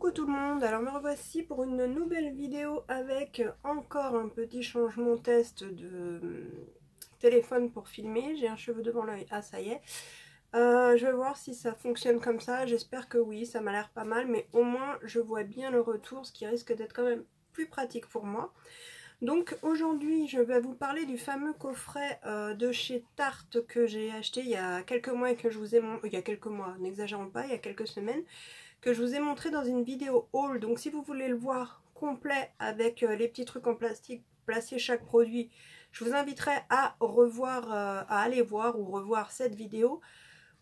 Coucou tout le monde, alors me revoici pour une nouvelle vidéo avec encore un petit changement test de téléphone pour filmer. J'ai un cheveu devant l'œil, ah ça y est. Je vais voir si ça fonctionne comme ça, j'espère que oui, ça m'a l'air pas mal, mais au moins je vois bien le retour, ce qui risque d'être quand même plus pratique pour moi. Donc aujourd'hui je vais vous parler du fameux coffret de chez Tarte que j'ai acheté il y a quelques mois et que je vous ai montré, il y a quelques mois, n'exagérons pas, il y a quelques semaines, que je vous ai montré dans une vidéo haul. Donc si vous voulez le voir complet avec les petits trucs en plastique, placer chaque produit, je vous inviterai à revoir, à aller voir ou revoir cette vidéo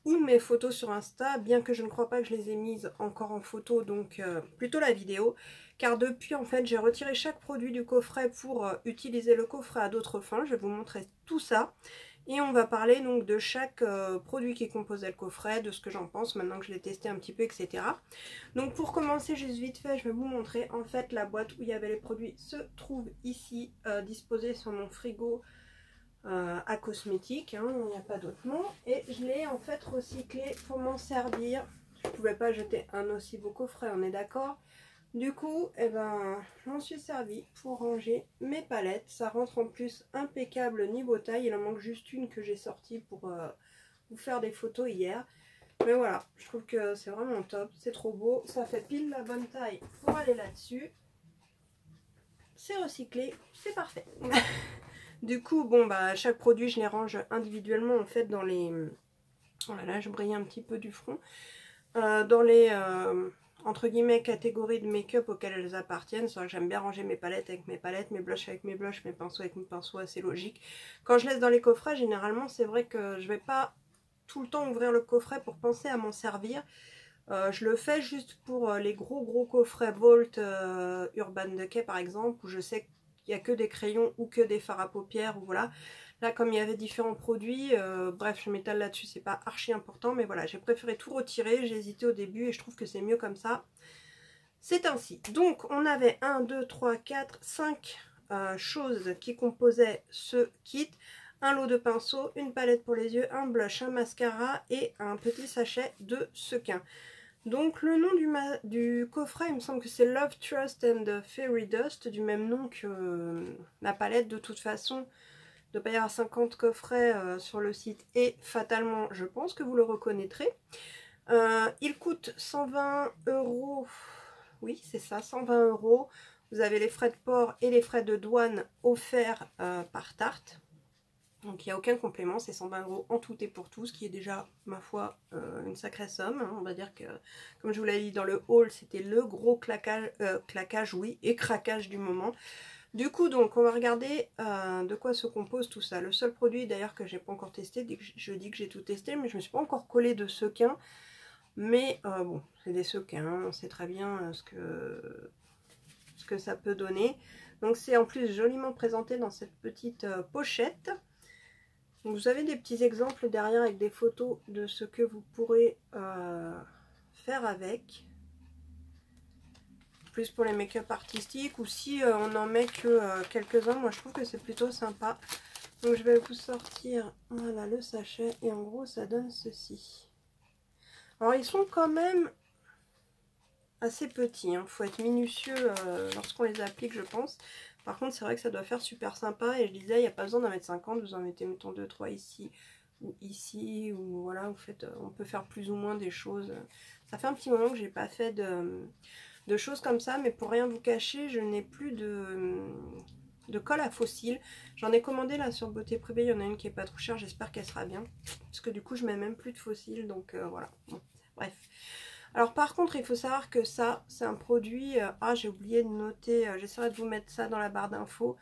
ou mes photos sur Insta, bien que je ne crois pas que je les ai mises encore en photo, donc plutôt la vidéo, car depuis en fait j'ai retiré chaque produit du coffret pour utiliser le coffret à d'autres fins. Je vais vous montrer tout ça et on va parler donc de chaque produit qui composait le coffret, de ce que j'en pense maintenant que je l'ai testé un petit peu, etc. Donc pour commencer, juste vite fait, je vais vous montrer en fait la boîte où il y avait les produits se trouve ici, disposée sur mon frigo à cosmétiques, hein, il n'y a pas d'autre mot, et je l'ai en fait recyclé pour m'en servir. Je ne pouvais pas jeter un aussi beau coffret, on est d'accord. Du coup, eh ben, je m'en suis servi pour ranger mes palettes. Ça rentre en plus impeccable niveau taille. Il en manque juste une que j'ai sortie pour vous faire des photos hier. Mais voilà, je trouve que c'est vraiment top. C'est trop beau. Ça fait pile la bonne taille pour aller là-dessus. C'est recyclé, c'est parfait. Du coup, bon, bah, chaque produit, je les range individuellement en fait dans les... Oh là là, je brille un petit peu du front. Dans les... entre guillemets catégories de make-up auxquelles elles appartiennent. C'est vrai que j'aime bien ranger mes palettes avec mes palettes, mes blushs avec mes blushs, mes pinceaux avec mes pinceaux, assez logique. Quand je laisse dans les coffrets, généralement c'est vrai que je vais pas tout le temps ouvrir le coffret pour penser à m'en servir. Je le fais juste pour les gros coffrets Volt Urban Decay par exemple, où je sais qu'il n'y a que des crayons ou que des fards à paupières, ou voilà. Là, comme il y avait différents produits, bref, je m'étale là-dessus, c'est pas archi important, mais voilà, j'ai préféré tout retirer, j'ai hésité au début et je trouve que c'est mieux comme ça. C'est ainsi. Donc, on avait 1, 2, 3, 4, 5 choses qui composaient ce kit. Un lot de pinceaux, une palette pour les yeux, un blush, un mascara et un petit sachet de sequin. Donc le nom du coffret, il me semble que c'est Love, Trust and Fairy Dust, du même nom que la palette. De toute façon, il doit pas y avoir 50 coffrets sur le site et fatalement, je pense que vous le reconnaîtrez. Il coûte 120 €, oui c'est ça, 120 €. Vous avez les frais de port et les frais de douane offerts par Tarte. Donc il n'y a aucun complément, c'est 120 € en tout et pour tout, ce qui est déjà, ma foi, une sacrée somme. Hein. On va dire que, comme je vous l'ai dit dans le haul, c'était le gros claquage, oui, et craquage du moment. Du coup, donc, on va regarder de quoi se compose tout ça. Le seul produit d'ailleurs que j'ai pas encore testé, je dis que j'ai tout testé, mais je me suis pas encore collée de sequins. Mais bon, c'est des sequins, on sait très bien ce que ça peut donner. Donc c'est en plus joliment présenté dans cette petite pochette. Donc vous avez des petits exemples derrière avec des photos de ce que vous pourrez faire avec. Plus pour les make-up artistiques, ou si on n'en met que quelques-uns, moi je trouve que c'est plutôt sympa. Donc je vais vous sortir, voilà, le sachet, et en gros ça donne ceci. Alors ils sont quand même assez petits, hein. Faut être minutieux lorsqu'on les applique, je pense. Par contre, c'est vrai que ça doit faire super sympa. Et je disais, il n'y a pas besoin d'en mettre 50. Vous en mettez, mettons, 2-3 ici. Ou voilà, vous faites, on peut faire plus ou moins des choses. Ça fait un petit moment que j'ai pas fait de choses comme ça. Mais pour rien vous cacher, je n'ai plus de colle à faux cils. J'en ai commandé là sur Beauté Privée. Il y en a une qui est pas trop chère. J'espère qu'elle sera bien. Parce que du coup, je mets même plus de faux cils. Donc voilà. Bon, bref. Alors par contre, il faut savoir que ça, c'est un produit, j'ai oublié de noter, j'essaierai de vous mettre ça dans la barre d'infos,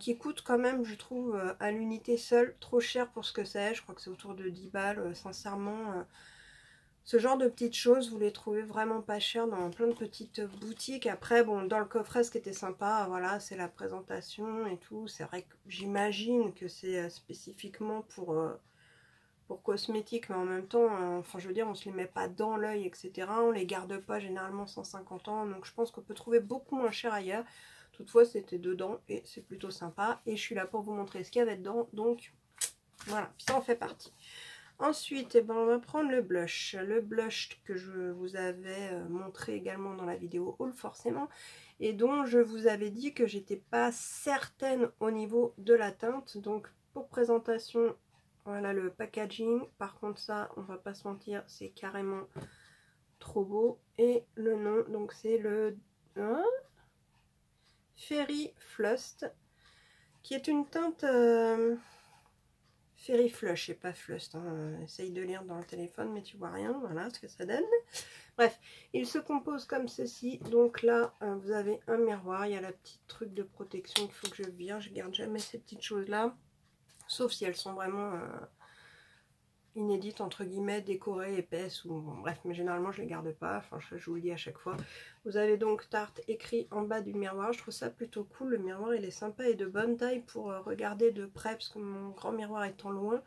qui coûte quand même, je trouve, à l'unité seule, trop cher pour ce que c'est. Je crois que c'est autour de 10 balles, sincèrement. Ce genre de petites choses, vous les trouvez vraiment pas chères dans plein de petites boutiques. Après, bon, dans le coffret, ce qui était sympa, voilà, c'est la présentation et tout. C'est vrai que j'imagine que c'est spécifiquement pour cosmétiques, mais en même temps, enfin je veux dire, on se les met pas dans l'œil, etc. On les garde pas généralement 150 ans, donc je pense qu'on peut trouver beaucoup moins cher ailleurs. Toutefois, c'était dedans et c'est plutôt sympa. Et je suis là pour vous montrer ce qu'il y avait dedans, donc voilà, ça en fait partie. Ensuite, eh ben, on va prendre le blush. Le blush que je vous avais montré également dans la vidéo haul forcément. Et dont je vous avais dit que j'étais pas certaine au niveau de la teinte. Donc pour présentation, voilà le packaging. Par contre ça, on va pas se mentir, c'est carrément trop beau. Et le nom, donc c'est le Fairy Flust, qui est une teinte... Fairy Flush et pas Flust, hein. Essaye de lire dans le téléphone mais tu vois rien, voilà ce que ça donne. Bref, il se compose comme ceci. Donc là, vous avez un miroir, il y a la petite truc de protection qu'il faut que je vire. Je garde jamais ces petites choses là, sauf si elles sont vraiment inédites, entre guillemets, décorées, épaisses, ou bon, bref, mais généralement je les garde pas, enfin je vous le dis à chaque fois. Vous avez donc Tarte écrit en bas du miroir, je trouve ça plutôt cool, le miroir il est sympa et de bonne taille pour regarder de près, parce que mon grand miroir étant loin,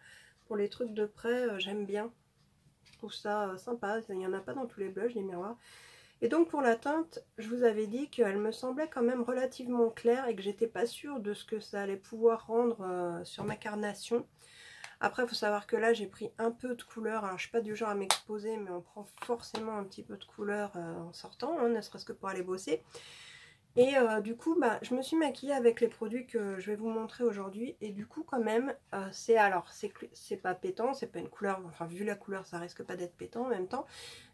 pour les trucs de près, j'aime bien. Je trouve ça sympa, il n'y en a pas dans tous les blushs, les miroirs. Et donc pour la teinte, je vous avais dit qu'elle me semblait quand même relativement claire et que j'étais pas sûre de ce que ça allait pouvoir rendre sur ma carnation. Après, il faut savoir que là, j'ai pris un peu de couleur. Alors, je suis pas du genre à m'exposer, mais on prend forcément un petit peu de couleur en sortant, hein, ne serait-ce que pour aller bosser. Et du coup, bah, je me suis maquillée avec les produits que je vais vous montrer aujourd'hui. Et du coup, quand même, c'est pas pétant, c'est pas une couleur... Enfin, vu la couleur, ça risque pas d'être pétant en même temps.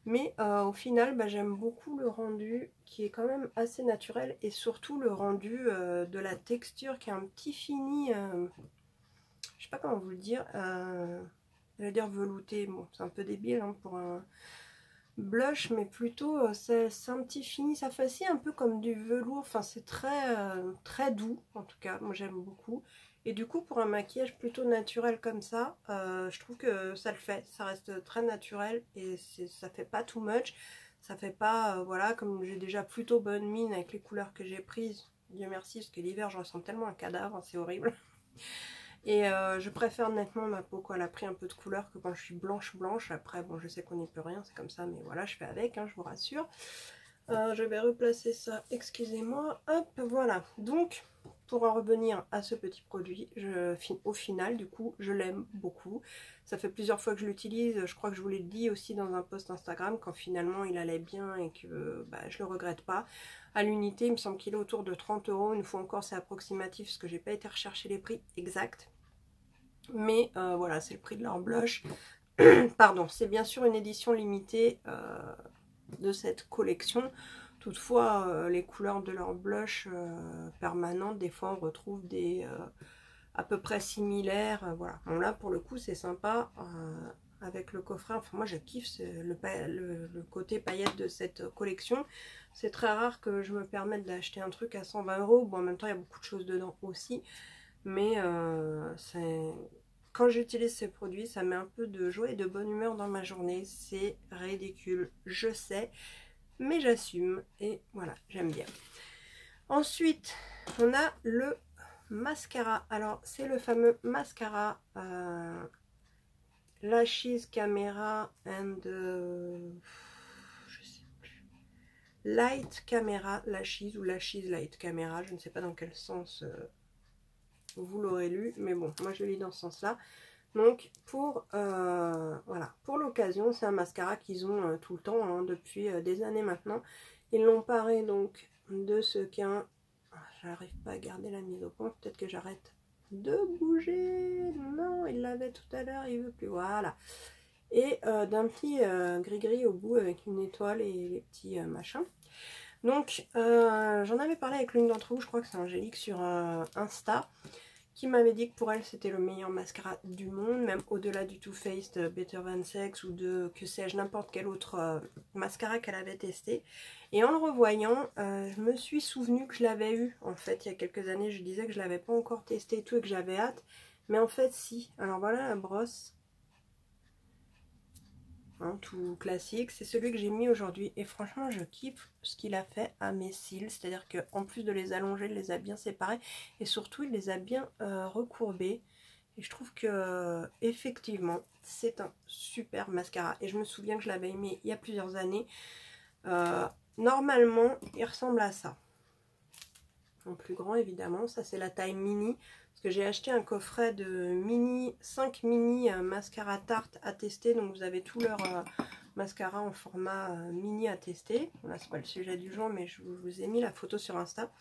Mais au final, bah, j'aime beaucoup le rendu qui est quand même assez naturel. Et surtout le rendu de la texture qui est un petit fini... je sais pas comment vous le dire, je vais dire velouté, bon c'est un peu débile hein, pour un blush, mais plutôt c'est un petit fini, ça fait aussi un peu comme du velours, enfin c'est très doux en tout cas, moi j'aime beaucoup. Et du coup pour un maquillage plutôt naturel comme ça, je trouve que ça le fait, ça reste très naturel et ça fait pas too much, ça fait pas, voilà, comme j'ai déjà plutôt bonne mine avec les couleurs que j'ai prises, Dieu merci, parce que l'hiver je ressens tellement un cadavre, c'est horrible. Et je préfère nettement ma peau quand elle a pris un peu de couleur que quand je suis blanche. Après bon je sais qu'on n'y peut rien, c'est comme ça, mais voilà je fais avec, hein, je vous rassure. Je vais replacer ça, excusez-moi, hop voilà. Donc pour en revenir à ce petit produit, au final du coup je l'aime beaucoup. Ça fait plusieurs fois que je l'utilise, je crois que je vous l'ai dit aussi dans un post Instagram, quand finalement il allait bien et que bah, je le regrette pas. À l'unité il me semble qu'il est autour de 30 €, une fois encore c'est approximatif parce que j'ai pas été rechercher les prix exacts. Mais voilà, c'est le prix de leur blush. Pardon, c'est bien sûr une édition limitée de cette collection. Toutefois, les couleurs de leur blush permanentes, des fois on retrouve des à peu près similaires. Voilà. Bon là pour le coup c'est sympa avec le coffret. Enfin moi je kiffe le côté paillette de cette collection. C'est très rare que je me permette d'acheter un truc à 120 €. Bon en même temps il y a beaucoup de choses dedans aussi. Mais quand j'utilise ces produits, ça met un peu de joie et de bonne humeur dans ma journée. C'est ridicule, je sais, mais j'assume. Et voilà, j'aime bien. Ensuite, on a le mascara. Alors, c'est le fameux mascara Lashes Camera and... je sais plus. Light Camera Lashes ou Lashes Light Camera. Je ne sais pas dans quel sens... vous l'aurez lu, mais bon, moi je le lis dans ce sens-là. Donc voilà, pour l'occasion, c'est un mascara qu'ils ont tout le temps, hein, depuis des années maintenant. Ils l'ont paré donc de ce qu'un... J'arrive pas à garder la mise au point, peut-être que j'arrête de bouger. Non, il l'avait tout à l'heure, il veut plus, voilà. Et d'un petit gris-gris au bout avec une étoile et les petits machins. Donc j'en avais parlé avec l'une d'entre vous, je crois que c'est Angélique sur Insta, qui m'avait dit que pour elle c'était le meilleur mascara du monde, même au-delà du Too Faced Better Than Sex ou de, que sais-je, n'importe quel autre mascara qu'elle avait testé. Et en le revoyant, je me suis souvenu que je l'avais eu en fait il y a quelques années. Je disais que je l'avais pas encore testé et tout et que j'avais hâte, mais en fait si. Alors voilà la brosse. Hein, tout classique, c'est celui que j'ai mis aujourd'hui et franchement je kiffe ce qu'il a fait à mes cils, c'est à dire qu'en plus de les allonger, il les a bien séparés et surtout il les a bien recourbés et je trouve que effectivement c'est un super mascara. Et je me souviens que je l'avais aimé il y a plusieurs années. Normalement il ressemble à ça, en plus grand évidemment, ça c'est la taille mini, Parce que j'ai acheté un coffret de 5 mini mascara Tarte à tester. Donc vous avez tous leurs mascara en format mini à tester. Là c'est pas le sujet du jour, mais je vous ai mis la photo sur Insta.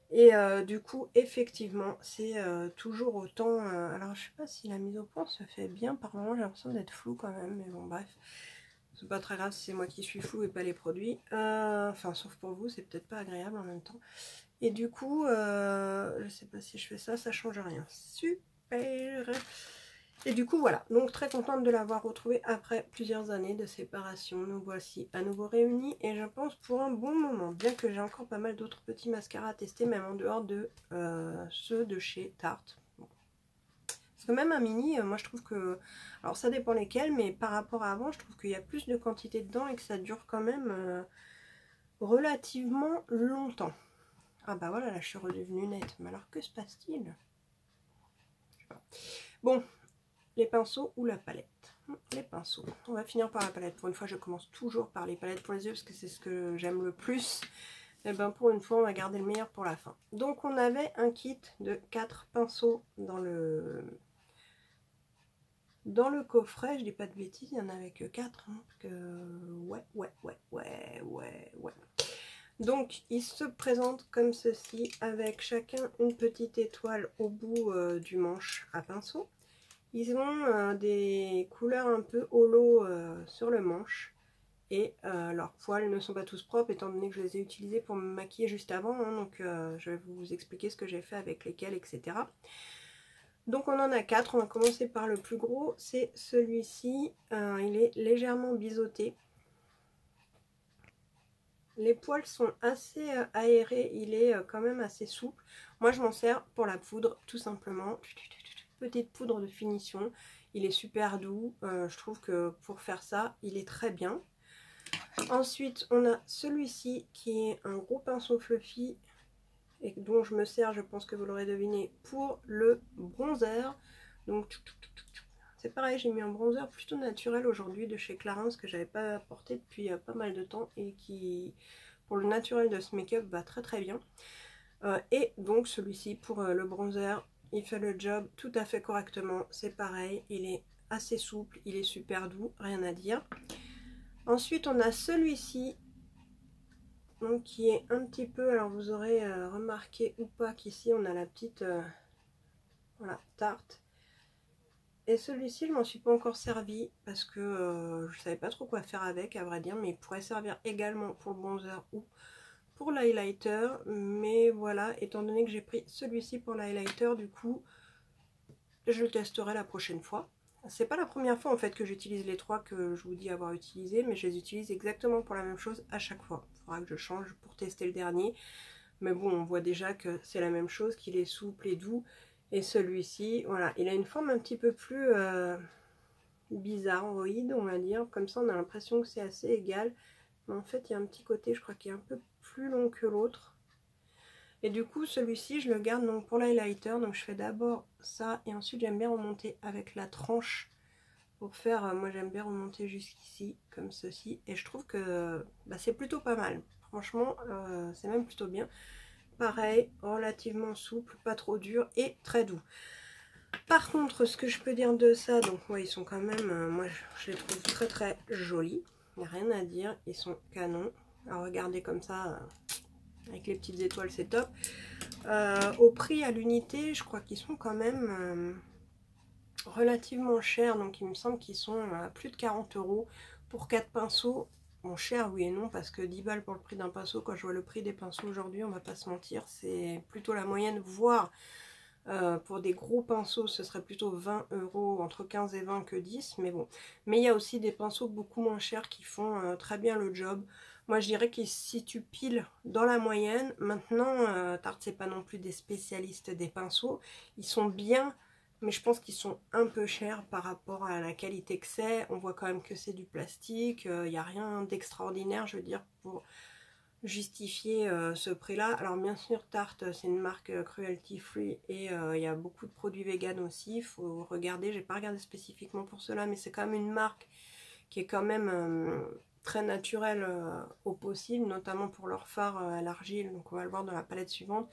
Et du coup effectivement c'est toujours autant. Alors je sais pas si la mise au point se fait bien. Par moment j'ai l'impression d'être floue quand même. Mais bon bref. C'est pas très grave si c'est moi qui suis floue et pas les produits. Enfin sauf pour vous, c'est peut-être pas agréable en même temps. Et du coup, je sais pas si je fais ça, ça change rien. Super. Et du coup, voilà. Donc, très contente de l'avoir retrouvé après plusieurs années de séparation. Nous voici à nouveau réunis. Et je pense pour un bon moment. Bien que j'ai encore pas mal d'autres petits mascaras à tester, même en dehors de ceux de chez Tarte. Bon. Parce que même un mini, moi je trouve que... Alors, ça dépend lesquels, mais par rapport à avant, je trouve qu'il y a plus de quantité dedans et que ça dure quand même relativement longtemps. Ah bah voilà, là je suis redevenue nette. Mais alors que se passe-t-il? Bon, les pinceaux ou la palette? Les pinceaux. On va finir par la palette. Pour une fois, je commence toujours par les palettes pour les yeux parce que c'est ce que j'aime le plus. Et ben pour une fois, on va garder le meilleur pour la fin. Donc on avait un kit de 4 pinceaux dans le coffret. Je dis pas de bêtises, il n'y en avait que 4. Hein, parce que... Ouais. Donc, ils se présentent comme ceci, avec chacun une petite étoile au bout du manche à pinceau. Ils ont des couleurs un peu holo sur le manche. Et leurs poils ne sont pas tous propres, étant donné que je les ai utilisés pour me maquiller juste avant. Hein, donc, je vais vous expliquer ce que j'ai fait avec lesquels, etc. Donc, on en a 4. On va commencer par le plus gros. C'est celui-ci. Il est légèrement biseauté. Les poils sont assez aérés, il est quand même assez souple. Moi je m'en sers pour la poudre tout simplement. Petite poudre de finition. Il est super doux. Je trouve que pour faire ça, il est très bien. Ensuite, on a celui-ci qui est un gros pinceau fluffy et dont je me sers, je pense que vous l'aurez deviné, pour le bronzer. Donc c'est pareil, j'ai mis un bronzer plutôt naturel aujourd'hui de chez Clarins que j'avais pas porté depuis pas mal de temps et qui, pour le naturel de ce make-up, va très très bien. Et donc celui-ci pour le bronzer, il fait le job tout à fait correctement. C'est pareil, il est assez souple, il est super doux, rien à dire. Ensuite, on a celui-ci, donc qui est un petit peu, alors vous aurez remarqué ou pas qu'ici on a la petite voilà, Tarte. Et celui-ci, je m'en suis pas encore servi parce que je savais pas trop quoi faire avec, à vrai dire, mais il pourrait servir également pour le bronzer ou pour l'highlighter. Mais voilà, étant donné que j'ai pris celui-ci pour l'highlighter, du coup, je le testerai la prochaine fois. C'est pas la première fois en fait que j'utilise les trois que je vous dis avoir utilisé, mais je les utilise exactement pour la même chose à chaque fois. Il faudra que je change pour tester le dernier. Mais bon, on voit déjà que c'est la même chose, qu'il est souple et doux. Et celui-ci, voilà, il a une forme un petit peu plus bizarroïde, on va dire. Comme ça, on a l'impression que c'est assez égal. Mais en fait, il y a un petit côté, je crois, qui est un peu plus long que l'autre. Et du coup, celui-ci, je le garde donc pour l'highlighter. Donc, je fais d'abord ça. Et ensuite, j'aime bien remonter avec la tranche. Pour faire, moi, j'aime bien remonter jusqu'ici, comme ceci. Et je trouve que bah, c'est plutôt pas mal. Franchement, c'est même plutôt bien. Pareil, relativement souple, pas trop dur et très doux. Par contre, ce que je peux dire de ça, donc ouais, ils sont quand même, moi je les trouve très très jolis. Il n'y a rien à dire, ils sont canons. Alors regardez comme ça, avec les petites étoiles, c'est top. Au prix à l'unité, je crois qu'ils sont quand même relativement chers. Donc il me semble qu'ils sont à plus de 40 € pour 4 pinceaux. Bon, cher oui et non, parce que 10 balles pour le prix d'un pinceau, quand je vois le prix des pinceaux aujourd'hui, on va pas se mentir, c'est plutôt la moyenne, voire pour des gros pinceaux, ce serait plutôt 20 €, entre 15 et 20 que 10, mais bon. Mais il y a aussi des pinceaux beaucoup moins chers qui font très bien le job. Moi, je dirais qu'ils se situent pile dans la moyenne. Maintenant, Tarte, c'est pas non plus des spécialistes des pinceaux. Ils sont bien, mais je pense qu'ils sont un peu chers par rapport à la qualité que c'est. On voit quand même que c'est du plastique. Il n'y a rien d'extraordinaire, je veux dire, pour justifier ce prix là. Alors bien sûr Tarte c'est une marque cruelty free et il y a beaucoup de produits vegan aussi, il faut regarder, j'ai pas regardé spécifiquement pour cela, mais c'est quand même une marque qui est quand même très naturelle au possible, notamment pour leur fard à l'argile, donc on va le voir dans la palette suivante.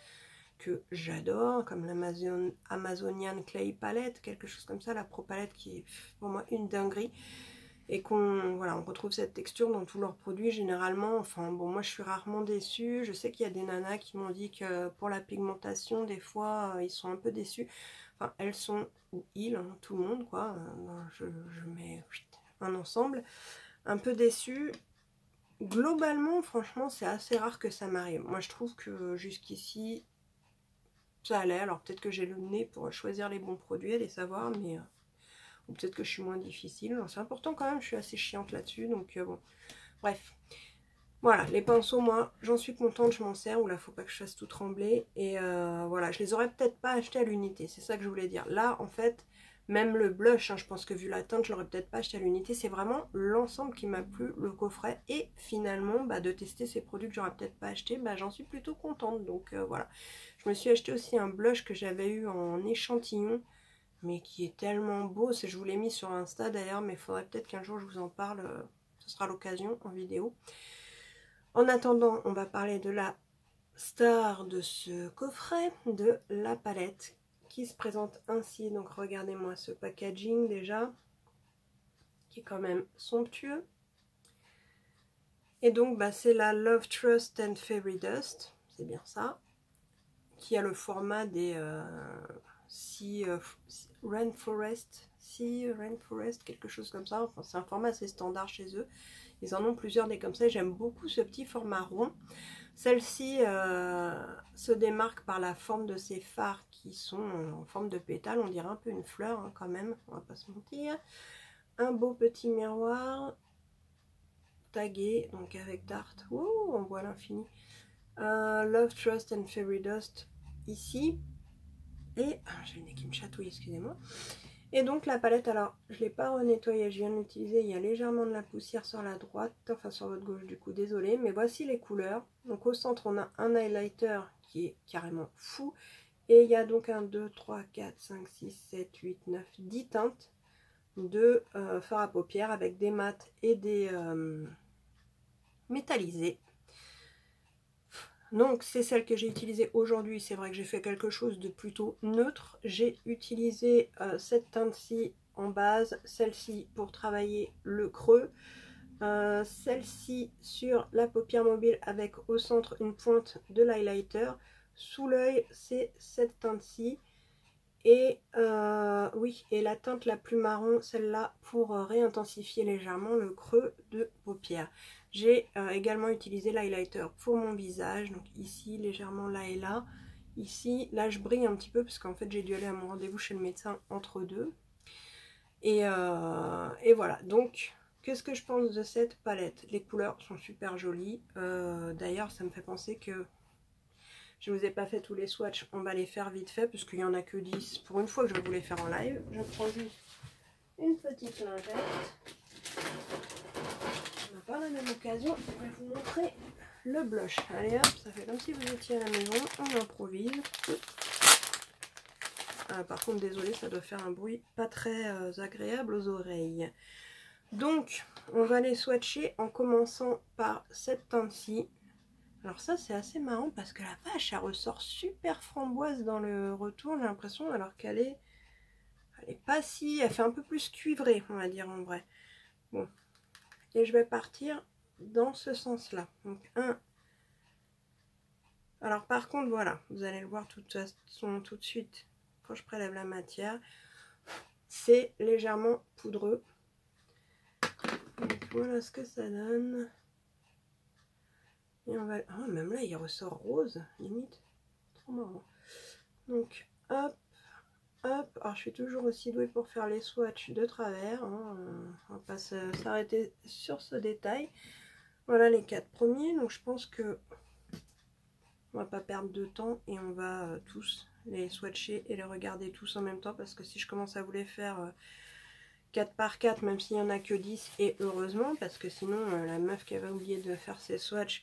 que j'adore, comme l'Amazonian Clay Palette, quelque chose comme ça, la Pro Palette qui est pour moi une dinguerie. Et voilà, on retrouve cette texture dans tous leurs produits généralement. Enfin bon, moi je suis rarement déçue. Je sais qu'il y a des nanas qui m'ont dit que pour la pigmentation, des fois, ils sont un peu déçus. Enfin, elles sont, ou ils, hein, tout le monde quoi. Je mets un ensemble. Un peu déçue. Globalement, franchement, c'est assez rare que ça m'arrive. Moi je trouve que jusqu'ici, ça allait. Alors peut-être que j'ai le nez pour choisir les bons produits et les savoir, mais... ou peut-être que je suis moins difficile. C'est important quand même, je suis assez chiante là-dessus. Donc bon, bref. Voilà, les pinceaux, moi, j'en suis contente, je m'en sers. Ou là, faut pas que je fasse tout trembler. Et voilà, je les aurais peut-être pas achetés à l'unité. C'est ça que je voulais dire. Là, en fait, même le blush, hein, je pense que vu la teinte, je l'aurais peut-être pas acheté à l'unité. C'est vraiment l'ensemble qui m'a plu, le coffret. Et finalement, bah, de tester ces produits que j'aurais peut-être pas acheté, bah, j'en suis plutôt contente. Donc voilà. Je me suis acheté aussi un blush que j'avais eu en échantillon, mais qui est tellement beau. Je vous l'ai mis sur Insta d'ailleurs, mais il faudrait peut-être qu'un jour je vous en parle. Ce sera l'occasion en vidéo. En attendant, on va parler de la star de ce coffret, de la palette, qui se présente ainsi. Donc regardez-moi ce packaging déjà, qui est quand même somptueux. Et donc bah, c'est la Love, Trust and Fairy Dust, c'est bien ça, qui a le format des Rainforest, quelque chose comme ça. Enfin, c'est un format assez standard chez eux. Ils en ont plusieurs des comme ça. J'aime beaucoup ce petit format rond. Celle-ci se démarque par la forme de ses fards qui sont en forme de pétale. On dirait un peu une fleur hein, quand même, on va pas se mentir. Un beau petit miroir tagué, donc avec Dart. Oh, on voit l'infini. Love, Trust and Fairy Dust ici. Et j'ai le nez qui me chatouille, excusez-moi. Et donc la palette, alors je ne l'ai pas renettoyée, je viens de l'utiliser, il y a légèrement de la poussière sur la droite, enfin sur votre gauche du coup, désolé, mais voici les couleurs. Donc au centre on a un highlighter qui est carrément fou, et il y a donc 1, 2, 3, 4, 5, 6, 7, 8, 9, 10 teintes de fard à paupières avec des mats et des métallisés. Donc c'est celle que j'ai utilisée aujourd'hui. C'est vrai que j'ai fait quelque chose de plutôt neutre. J'ai utilisé cette teinte-ci en base, celle-ci pour travailler le creux, celle-ci sur la paupière mobile avec au centre une pointe de l'highlighter. Sous l'œil, c'est cette teinte-ci. Et oui, et la teinte la plus marron, celle-là, pour réintensifier légèrement le creux de paupière. J'ai également utilisé l'highlighter pour mon visage, donc ici, légèrement là et là. Ici, là je brille un petit peu parce qu'en fait j'ai dû aller à mon rendez-vous chez le médecin entre deux. Et voilà, donc qu'est-ce que je pense de cette palette? Les couleurs sont super jolies. D'ailleurs, ça me fait penser que je ne vous ai pas fait tous les swatchs, on va les faire vite fait parce qu'il n'y en a que 10. Pour une fois que je vais vous les faire en live, je prends juste une petite lingette. On n'a pas la même occasion, je vais vous montrer le blush. Allez hop, ça fait comme si vous étiez à la maison, on improvise. Par contre, désolé, ça doit faire un bruit pas très agréable aux oreilles. Donc, on va les swatcher en commençant par cette teinte-ci. Alors ça, c'est assez marrant parce que la vache, elle ressort super framboise dans le retour, j'ai l'impression, alors qu'elle est pas si... Elle fait un peu plus cuivrée, on va dire en vrai. Bon, et je vais partir dans ce sens-là. Donc, alors par contre, voilà, vous allez le voir de toute façon tout de suite quand je prélève la matière. C'est légèrement poudreux. Donc voilà ce que ça donne. Et on va... Oh, même là, il ressort rose, limite. Trop marrant. Donc, hop, hop. Alors, je suis toujours aussi douée pour faire les swatchs de travers. Hein. On va pas s'arrêter sur ce détail. Voilà les 4 premiers. Donc, je pense que on va pas perdre de temps et on va tous les swatcher et les regarder tous en même temps. Parce que si je commence à vous les faire 4 par 4, même s'il n'y en a que 10, et heureusement, parce que sinon, la meuf qui avait oublié de faire ses swatchs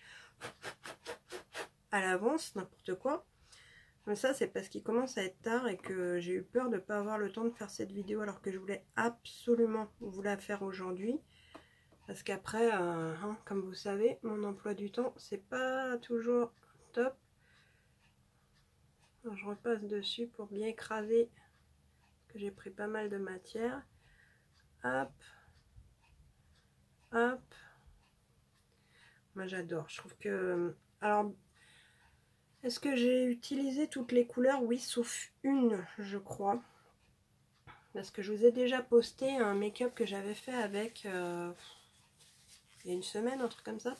à l'avance, n'importe quoi. Mais ça, c'est parce qu'il commence à être tard et que j'ai eu peur de ne pas avoir le temps de faire cette vidéo alors que je voulais absolument vous la faire aujourd'hui. Parce qu'après, hein, comme vous savez, mon emploi du temps, c'est pas toujours top. Alors, je repasse dessus pour bien écraser, parce que j'ai pris pas mal de matière. Hop, hop. Moi j'adore, je trouve que... Alors, est-ce que j'ai utilisé toutes les couleurs? Oui, sauf une, je crois. Parce que je vous ai déjà posté un make-up que j'avais fait avec... il y a une semaine, un truc comme ça.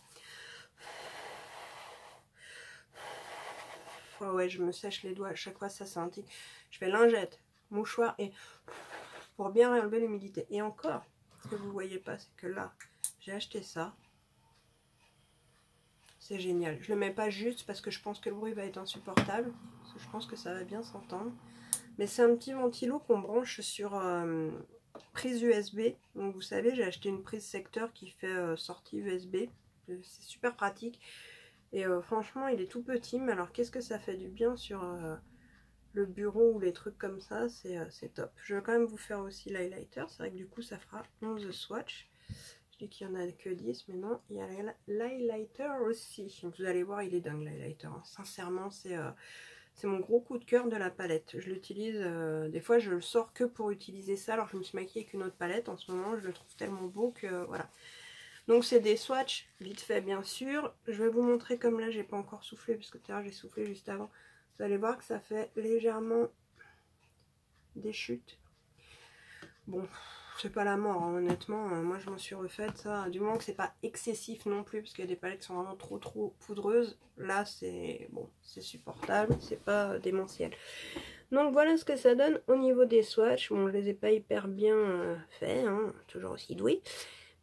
Oh ouais, je me sèche les doigts à chaque fois, ça c'est un tic. Je fais lingette, mouchoir et pour bien enlever l'humidité. Et encore, ce que vous voyez pas, c'est que là, j'ai acheté ça. C'est génial. Je le mets pas juste parce que je pense que le bruit va être insupportable. Parce que je pense que ça va bien s'entendre. Mais c'est un petit ventilo qu'on branche sur prise USB. Donc vous savez, j'ai acheté une prise secteur qui fait sortie USB. C'est super pratique. Et franchement, il est tout petit. Mais alors, qu'est-ce que ça fait du bien sur le bureau ou les trucs comme ça. C'est top. Je vais quand même vous faire aussi l'highlighter. C'est vrai que du coup, ça fera 11 swatchs. Je dis qu'il n'y en a que 10, mais non, il y a l'highlighter aussi. Vous allez voir, il est dingue l'highlighter. Sincèrement, c'est mon gros coup de cœur de la palette. Je l'utilise, des fois je le sors que pour utiliser ça. Alors je me suis maquillée avec une autre palette. En ce moment, je le trouve tellement beau que voilà. Donc c'est des swatchs, vite fait bien sûr. Je vais vous montrer comme là, j'ai pas encore soufflé, parce que tout à l'heure j'ai soufflé juste avant. Vous allez voir que ça fait légèrement des chutes. Bon, c'est pas la mort, hein, honnêtement. Moi, je m'en suis refaite, ça. Du moment que c'est pas excessif non plus, parce qu'il y a des palettes qui sont vraiment trop poudreuses. Là, c'est bon, c'est supportable, c'est pas démentiel. Donc, voilà ce que ça donne au niveau des swatchs. Bon, je les ai pas hyper bien faits, hein, toujours aussi doués.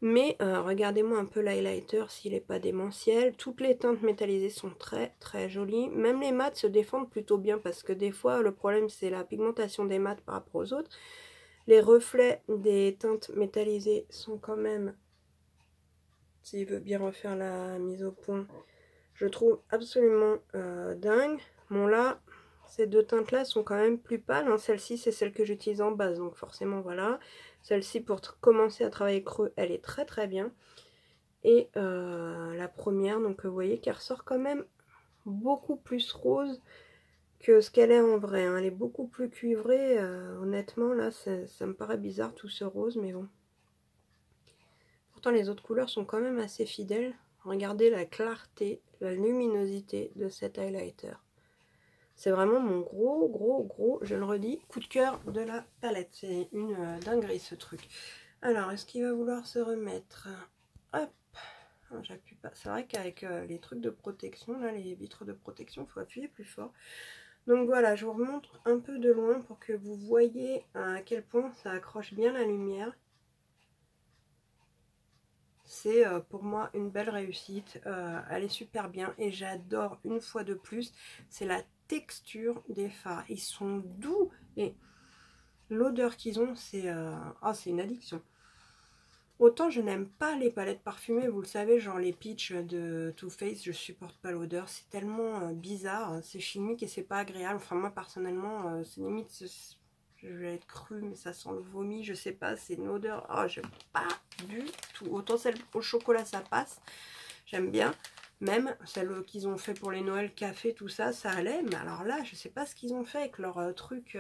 Mais regardez-moi un peu l'highlighter s'il est pas démentiel. Toutes les teintes métallisées sont très jolies. Même les mats se défendent plutôt bien, parce que des fois, le problème, c'est la pigmentation des mats par rapport aux autres. Les reflets des teintes métallisées sont quand même, s'il veut bien refaire la mise au point, je trouve absolument dingue. Bon là, ces deux teintes là sont quand même plus pâles, hein. Celle-ci c'est celle que j'utilise en base, donc forcément voilà. Celle-ci pour commencer à travailler creux, elle est très bien. Et la première, donc vous voyez qu'elle ressort quand même beaucoup plus rose que ce qu'elle est en vrai, hein. Elle est beaucoup plus cuivrée, honnêtement là ça me paraît bizarre tout ce rose, mais bon. Pourtant les autres couleurs sont quand même assez fidèles. Regardez la clarté, la luminosité de cet highlighter. C'est vraiment mon gros, je le redis, coup de cœur de la palette. C'est une dinguerie ce truc. Alors, est-ce qu'il va vouloir se remettre? Hop, j'appuie pas. C'est vrai qu'avec les trucs de protection, là, les vitres de protection, il faut appuyer plus fort. Donc voilà, je vous remontre un peu de loin pour que vous voyez à quel point ça accroche bien la lumière. C'est pour moi une belle réussite, elle est super bien et j'adore une fois de plus, c'est la texture des fards. Ils sont doux et l'odeur qu'ils ont, c'est c'est une addiction. Autant je n'aime pas les palettes parfumées, vous le savez, genre les Peach de Too Faced, je supporte pas l'odeur, c'est tellement bizarre, c'est chimique et c'est pas agréable. Enfin moi personnellement, c'est limite, je vais être crue mais ça sent le vomi, je sais pas, c'est une odeur, j'aime pas du tout. Autant celle au chocolat ça passe, j'aime bien, même celle qu'ils ont fait pour les Noël café, tout ça, ça allait, mais alors là je sais pas ce qu'ils ont fait avec leur truc...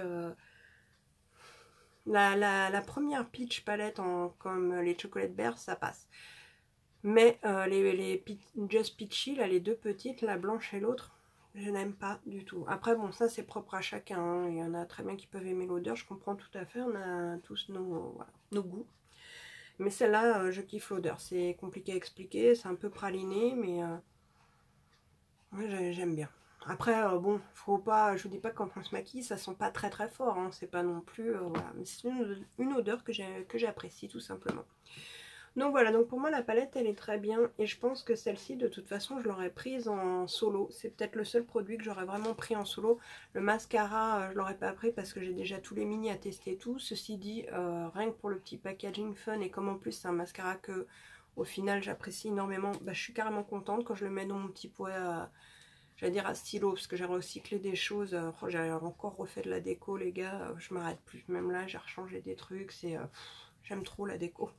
La première Peach palette comme les Chocolate Bears, ça passe. Mais les Just Peachy, là, les deux petites, la blanche et l'autre, je n'aime pas du tout. Après, bon, ça c'est propre à chacun, hein. Il y en a très bien qui peuvent aimer l'odeur, je comprends tout à fait. On a tous voilà, nos goûts. Mais celle-là, je kiffe l'odeur. C'est compliqué à expliquer, c'est un peu praliné, mais ouais, j'aime bien. Après, bon, faut pas, je vous dis pas que quand on se maquille, ça sent pas très fort, hein, c'est pas non plus, voilà, mais c'est une odeur que j'apprécie tout simplement. Donc voilà, donc pour moi la palette elle est très bien, et je pense que celle-ci de toute façon je l'aurais prise en solo, c'est peut-être le seul produit que j'aurais vraiment pris en solo. Le mascara, je l'aurais pas pris parce que j'ai déjà tous les mini à tester tout, ceci dit, rien que pour le petit packaging fun, et comme en plus c'est un mascara que au final j'apprécie énormément, bah, je suis carrément contente quand je le mets dans mon petit pot j'allais dire à stylo, parce que j'ai recyclé des choses, j'ai encore refait de la déco les gars, je m'arrête plus, même là j'ai rechangé des trucs, j'aime trop la déco.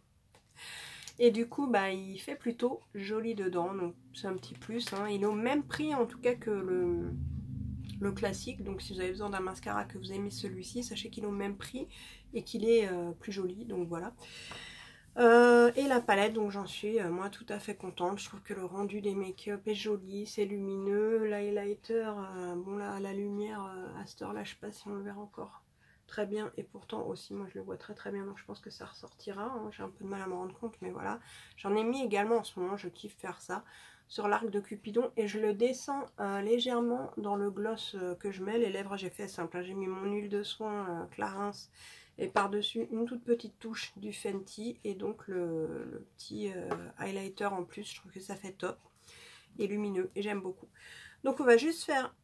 Et du coup bah il fait plutôt joli dedans, donc c'est un petit plus, hein. Il est au même prix en tout cas que le classique. Donc si vous avez besoin d'un mascara, que vous aimez celui-ci, sachez qu'il est au même prix et qu'il est plus joli, donc voilà. Et la palette, donc j'en suis moi tout à fait contente. Je trouve que le rendu des make-up est joli, c'est lumineux. L'highlighter, bon là, la lumière à cette heure là, je sais pas si on le verra encore très bien, et pourtant aussi moi je le vois très bien, donc je pense que ça ressortira, hein. J'ai un peu de mal à me rendre compte, mais voilà. J'en ai mis également en ce moment, je kiffe faire ça, sur l'arc de Cupidon, et je le descends légèrement dans le gloss que je mets. Les lèvres, j'ai fait simple, hein. J'ai mis mon huile de soin Clarins, et par-dessus une toute petite touche du Fenty, et donc le petit highlighter en plus. Je trouve que ça fait top, et lumineux, et j'aime beaucoup. Donc on va juste faire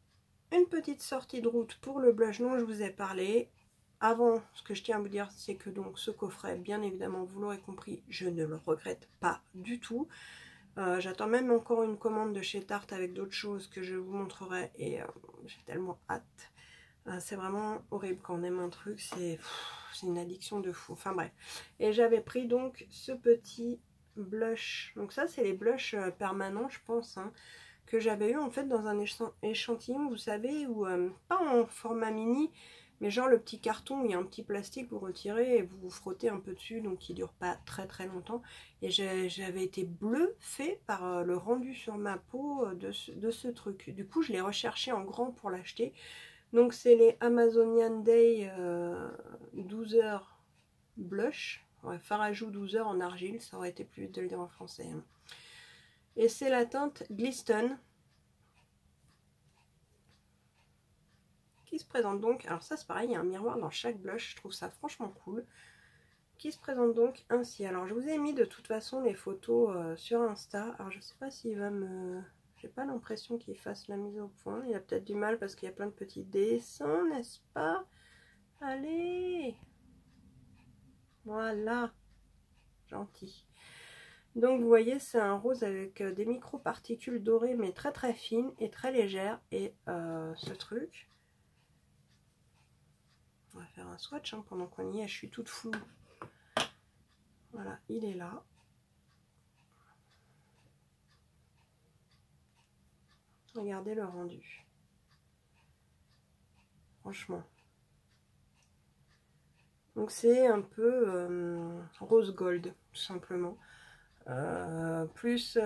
une petite sortie de route pour le blush dont je vous ai parlé. Avant, ce que je tiens à vous dire, c'est que donc ce coffret, bien évidemment, vous l'aurez compris, je ne le regrette pas du tout. J'attends même encore une commande de chez Tarte avec d'autres choses que je vous montrerai, et j'ai tellement hâte. C'est vraiment horrible quand on aime un truc, c'est une addiction de fou. Enfin bref. Et j'avais pris donc ce petit blush. Donc ça, c'est les blushs permanents, je pense, hein, que j'avais eu en fait dans un échantillon, vous savez, où pas en format mini, mais genre le petit carton où il y a un petit plastique, vous retirez et vous vous frottez un peu dessus, donc qui dure pas très longtemps. Et j'avais été bluffée par le rendu sur ma peau de ce truc. Du coup, je l'ai recherché en grand pour l'acheter. Donc c'est les Amazonian Day 12 heures blush. Ouais, Farajou 12 heures en argile, ça aurait été plus vite de le dire en français, hein. Et c'est la teinte Glisten, qui se présente donc, alors ça c'est pareil, il y a un miroir dans chaque blush, je trouve ça franchement cool, qui se présente donc ainsi. Alors je vous ai mis de toute façon les photos sur Insta. Alors je sais pas s'il va me... J'ai pas l'impression qu'il fasse la mise au point, il a peut-être du mal parce qu'il y a plein de petits dessins, n'est-ce pas? Allez, voilà, gentil. Donc vous voyez, c'est un rose avec des micro-particules dorées, mais très fines et très légères. Et ce truc, on va faire un swatch hein, pendant qu'on y est, je suis toute floue. Voilà, il est là. Regardez le rendu. Franchement. Donc c'est un peu rose gold, tout simplement. Plus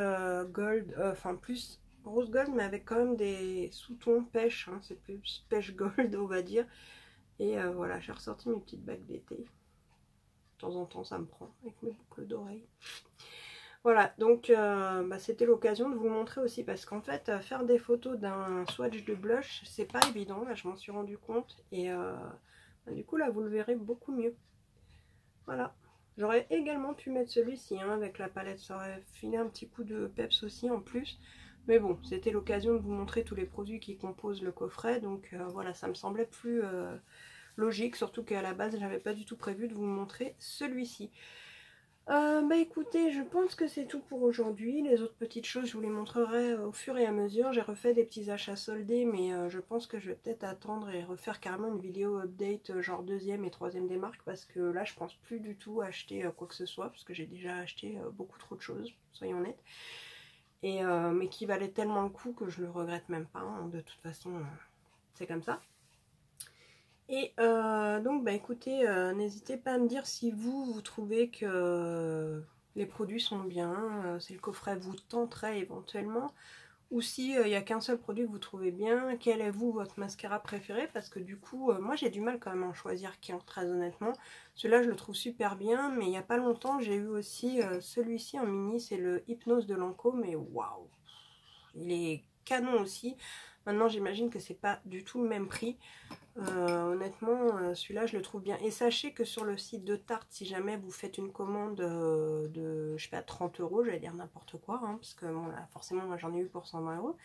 gold, enfin plus rose gold, mais avec quand même des sous-tons pêche, hein, c'est plus pêche gold, on va dire. Et voilà, j'ai ressorti mes petites bagues d'été. De temps en temps, ça me prend avec mes boucles d'oreilles. Voilà, donc c'était l'occasion de vous montrer aussi, parce qu'en fait, faire des photos d'un swatch de blush, c'est pas évident, là je m'en suis rendu compte. Et du coup, là, vous le verrez beaucoup mieux. Voilà. J'aurais également pu mettre celui-ci hein, avec la palette, ça aurait filé un petit coup de peps aussi en plus. Mais bon, c'était l'occasion de vous montrer tous les produits qui composent le coffret. Donc voilà, ça me semblait plus logique, surtout qu'à la base, j'avais pas du tout prévu de vous montrer celui-ci. Écoutez, je pense que c'est tout pour aujourd'hui. Les autres petites choses, je vous les montrerai au fur et à mesure. J'ai refait des petits achats soldés, mais je pense que je vais peut-être attendre et refaire carrément une vidéo update genre deuxième et troisième des marques, parce que là je pense plus du tout acheter quoi que ce soit, parce que j'ai déjà acheté beaucoup trop de choses, soyons honnêtes, et mais qui valaient tellement le coup que je le regrette même pas, hein. De toute façon c'est comme ça. Et donc écoutez, n'hésitez pas à me dire si vous trouvez que les produits sont bien, si le coffret vous tenterait éventuellement, ou si il n'y a qu'un seul produit que vous trouvez bien. Quel est vous votre mascara préféré? Parce que du coup, moi j'ai du mal quand même à en choisir qu'un, très honnêtement. Celui-là je le trouve super bien, mais il n'y a pas longtemps j'ai eu aussi celui-ci en mini, c'est le Hypnose de Lancôme, mais waouh, il est canon aussi. Maintenant j'imagine que c'est pas du tout le même prix. Honnêtement, celui-là je le trouve bien. Et sachez que sur le site de Tarte, si jamais vous faites une commande de, je sais pas, 30 €, j'allais dire n'importe quoi, hein, parce que bon, là, forcément moi j'en ai eu pour 120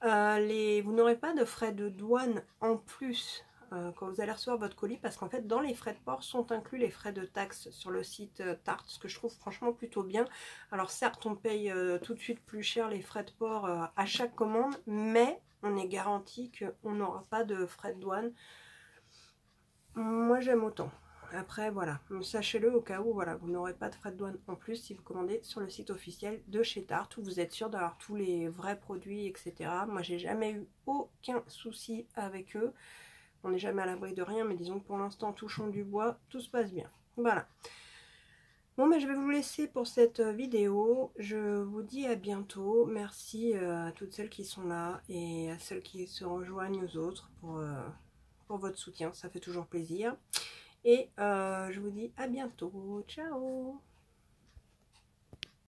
€. Vous n'aurez pas de frais de douane en plus quand vous allez recevoir votre colis, parce qu'en fait dans les frais de port sont inclus les frais de taxe sur le site Tarte, ce que je trouve franchement plutôt bien. Alors certes on paye tout de suite plus cher les frais de port à chaque commande, mais on est garanti qu'on n'aura pas de frais de douane. Moi j'aime autant. Après voilà, sachez-le au cas où voilà, vous n'aurez pas de frais de douane en plus si vous commandez sur le site officiel de chez Tarte, où vous êtes sûr d'avoir tous les vrais produits, etc. Moi j'ai jamais eu aucun souci avec eux. On n'est jamais à l'abri de rien, mais disons que pour l'instant, touchons du bois, tout se passe bien. Voilà. Bon, mais je vais vous laisser pour cette vidéo. Je vous dis à bientôt. Merci à toutes celles qui sont là et à celles qui se rejoignent aux autres pour votre soutien. Ça fait toujours plaisir. Et je vous dis à bientôt. Ciao!